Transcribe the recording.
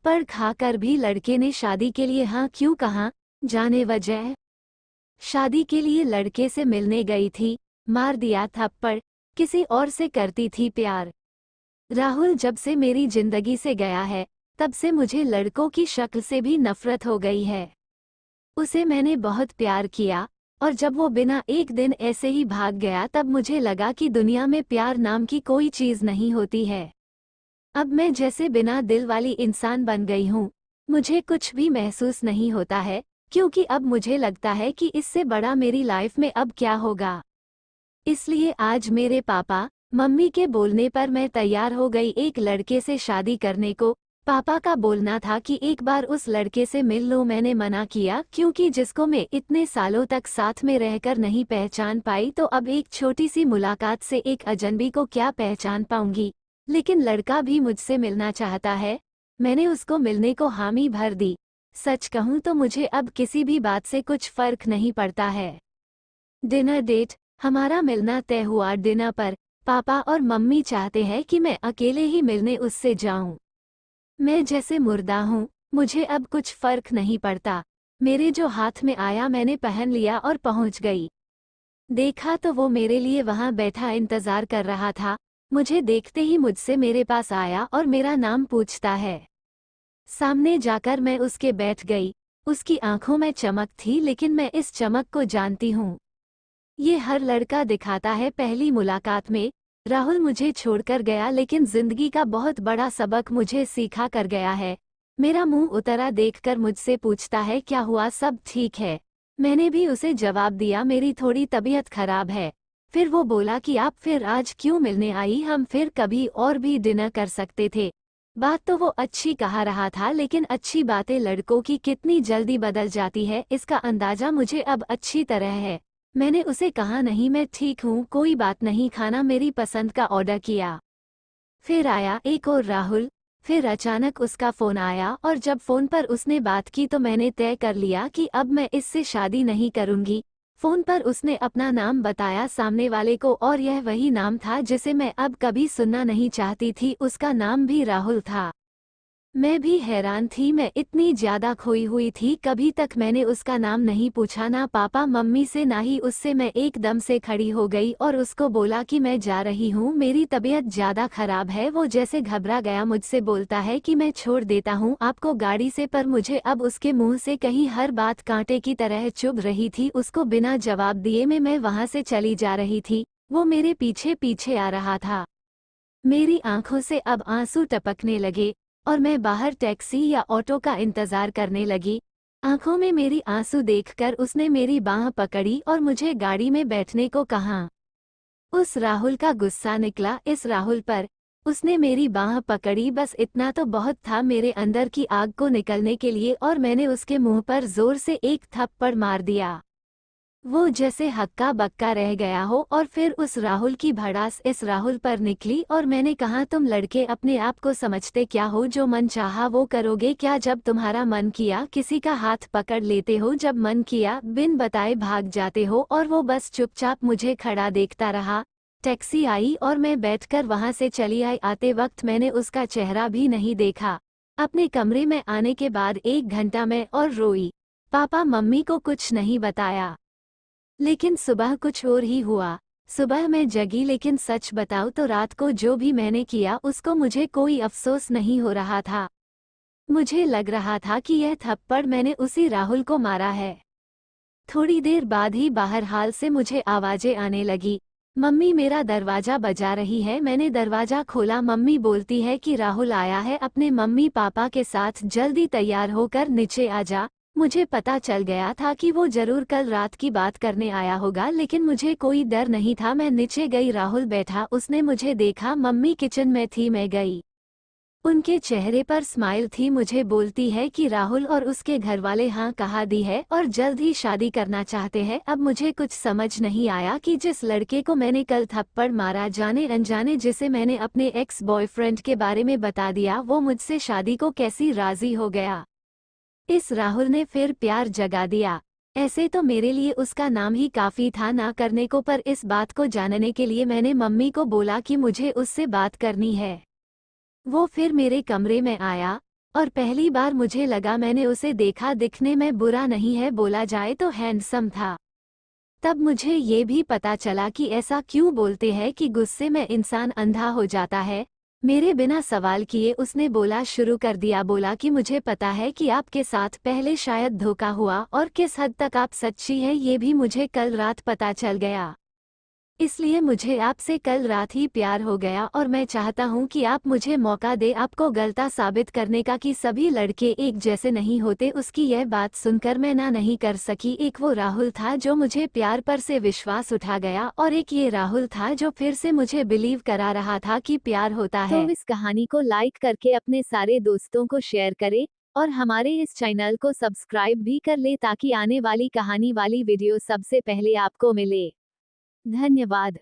थप्पड़ खाकर भी लड़के ने शादी के लिए हाँ क्यों कहा, जाने वजह। शादी के लिए लड़के से मिलने गई थी, मार दिया थप्पड़, किसी और से करती थी प्यार। राहुल जब से मेरी जिंदगी से गया है, तब से मुझे लड़कों की शक्ल से भी नफरत हो गई है। उसे मैंने बहुत प्यार किया, और जब वो बिना एक दिन ऐसे ही भाग गया तब मुझे लगा कि दुनिया में प्यार नाम की कोई चीज नहीं होती है। अब मैं जैसे बिना दिल वाली इंसान बन गई हूँ। मुझे कुछ भी महसूस नहीं होता है, क्योंकि अब मुझे लगता है कि इससे बड़ा मेरी लाइफ में अब क्या होगा। इसलिए आज मेरे पापा मम्मी के बोलने पर मैं तैयार हो गई एक लड़के से शादी करने को। पापा का बोलना था कि एक बार उस लड़के से मिल लो, मैंने मना किया क्योंकि जिसको मैं इतने सालों तक साथ में रहकर नहीं पहचान पाई तो अब एक छोटी सी मुलाकात से एक अजनबी को क्या पहचान पाऊंगी। लेकिन लड़का भी मुझसे मिलना चाहता है। मैंने उसको मिलने को हामी भर दी। सच कहूँ तो मुझे अब किसी भी बात से कुछ फर्क नहीं पड़ता है। डिनर डेट, हमारा मिलना तय हुआ। डिनर पर पापा और मम्मी चाहते हैं कि मैं अकेले ही मिलने उससे जाऊं। मैं जैसे मुर्दा हूँ, मुझे अब कुछ फर्क नहीं पड़ता। मेरे जो हाथ में आया मैंने पहन लिया और पहुंच गई। देखा तो वो मेरे लिए वहां बैठा इंतजार कर रहा था। मुझे देखते ही मुझसे मेरे पास आया और मेरा नाम पूछता है। सामने जाकर मैं उसके बैठ गई। उसकी आंखों में चमक थी, लेकिन मैं इस चमक को जानती हूँ। ये हर लड़का दिखाता है पहली मुलाकात में। राहुल मुझे छोड़कर गया, लेकिन जिंदगी का बहुत बड़ा सबक मुझे सिखा कर गया है। मेरा मुंह उतरा देखकर मुझसे पूछता है क्या हुआ, सब ठीक है। मैंने भी उसे जवाब दिया मेरी थोड़ी तबीयत खराब है। फिर वो बोला कि आप फिर आज क्यों मिलने आई, हम फिर कभी और भी डिनर कर सकते थे। बात तो वो अच्छी कहा रहा था, लेकिन अच्छी बातें लड़कों की कितनी जल्दी बदल जाती है इसका अंदाजा मुझे अब अच्छी तरह है। मैंने उसे कहा नहीं मैं ठीक हूँ, कोई बात नहीं, खाना मेरी पसंद का ऑर्डर किया। फिर आया एक और राहुल। फिर अचानक उसका फ़ोन आया और जब फ़ोन पर उसने बात की तो मैंने तय कर लिया कि अब मैं इससे शादी नहीं करूँगी। फ़ोन पर उसने अपना नाम बताया सामने वाले को और यह वही नाम था जिसे मैं अब कभी सुनना नहीं चाहती थी, उसका नाम भी राहुल था। मैं भी हैरान थी, मैं इतनी ज्यादा खोई हुई थी, कभी तक मैंने उसका नाम नहीं पूछा, ना पापा मम्मी से ना ही उससे। मैं एकदम से खड़ी हो गई और उसको बोला कि मैं जा रही हूँ, मेरी तबीयत ज्यादा खराब है। वो जैसे घबरा गया, मुझसे बोलता है कि मैं छोड़ देता हूँ आपको गाड़ी से, पर मुझे अब उसके मुंह से कहीं हर बात कांटे की तरह चुभ रही थी। उसको बिना जवाब दिए मैं वहां से चली जा रही थी। वो मेरे पीछे पीछे आ रहा था। मेरी आंखों से अब आंसू टपकने लगे और मैं बाहर टैक्सी या ऑटो का इंतजार करने लगी। आंखों में मेरी आंसू देखकर उसने मेरी बांह पकड़ी और मुझे गाड़ी में बैठने को कहा। उस राहुल का गुस्सा निकला इस राहुल पर। उसने मेरी बांह पकड़ी, बस इतना तो बहुत था मेरे अंदर की आग को निकलने के लिए, और मैंने उसके मुंह पर जोर से एक थप्पड़ मार दिया। वो जैसे हक्का बक्का रह गया हो। और फिर उस राहुल की भड़ास इस राहुल पर निकली और मैंने कहा तुम लड़के अपने आप को समझते क्या हो, जो मन चाहा वो करोगे क्या? जब तुम्हारा मन किया किसी का हाथ पकड़ लेते हो, जब मन किया बिन बताए भाग जाते हो। और वो बस चुपचाप मुझे खड़ा देखता रहा। टैक्सी आई और मैं बैठकर वहां से चली आई। आते वक्त मैंने उसका चेहरा भी नहीं देखा। अपने कमरे में आने के बाद 1 घंटा मैं और रोई। पापा मम्मी को कुछ नहीं बताया। लेकिन सुबह कुछ और ही हुआ। सुबह मैं जगी, लेकिन सच बताऊं तो रात को जो भी मैंने किया उसको मुझे कोई अफसोस नहीं हो रहा था। मुझे लग रहा था कि यह थप्पड़ मैंने उसी राहुल को मारा है। थोड़ी देर बाद ही बाहर हाल से मुझे आवाजें आने लगी। मम्मी मेरा दरवाजा बजा रही है। मैंने दरवाजा खोला। मम्मी बोलती है कि राहुल आया है अपने मम्मी पापा के साथ, जल्दी तैयार होकर नीचे आ जा। मुझे पता चल गया था कि वो जरूर कल रात की बात करने आया होगा, लेकिन मुझे कोई डर नहीं था। मैं नीचे गई, राहुल बैठा, उसने मुझे देखा। मम्मी किचन में थी, मैं गई। उनके चेहरे पर स्माइल थी। मुझे बोलती है कि राहुल और उसके घरवाले हाँ कहा दी है और जल्द ही शादी करना चाहते हैं। अब मुझे कुछ समझ नहीं आया कि जिस लड़के को मैंने कल थप्पड़ मारा, जाने अनजाने जिसे मैंने अपने एक्स बॉयफ्रेंड के बारे में बता दिया, वो मुझसे शादी को कैसी राजी हो गया। इस राहुल ने फिर प्यार जगा दिया। ऐसे तो मेरे लिए उसका नाम ही काफी था ना करने को, पर इस बात को जानने के लिए मैंने मम्मी को बोला कि मुझे उससे बात करनी है। वो फिर मेरे कमरे में आया और पहली बार मुझे लगा मैंने उसे देखा, दिखने में बुरा नहीं है, बोला जाए तो हैंडसम था। तब मुझे ये भी पता चला कि ऐसा क्यों बोलते हैं कि गुस्से में इंसान अंधा हो जाता है। मेरे बिना सवाल किए उसने बोला शुरू कर दिया, बोला कि मुझे पता है कि आपके साथ पहले शायद धोखा हुआ और किस हद तक आप सच्ची हैं ये भी मुझे कल रात पता चल गया। इसलिए मुझे आपसे कल रात ही प्यार हो गया और मैं चाहता हूँ कि आप मुझे मौका दें आपको गलता साबित करने का कि सभी लड़के एक जैसे नहीं होते। उसकी यह बात सुनकर मैं ना नहीं कर सकी। एक वो राहुल था जो मुझे प्यार पर से विश्वास उठा गया और एक ये राहुल था जो फिर से मुझे बिलीव करा रहा था कि प्यार होता है। तो इस कहानी को लाइक करके अपने सारे दोस्तों को शेयर करें और हमारे इस चैनल को सब्सक्राइब भी कर ले ताकि आने वाली कहानी वाली वीडियो सबसे पहले आपको मिले। धन्यवाद।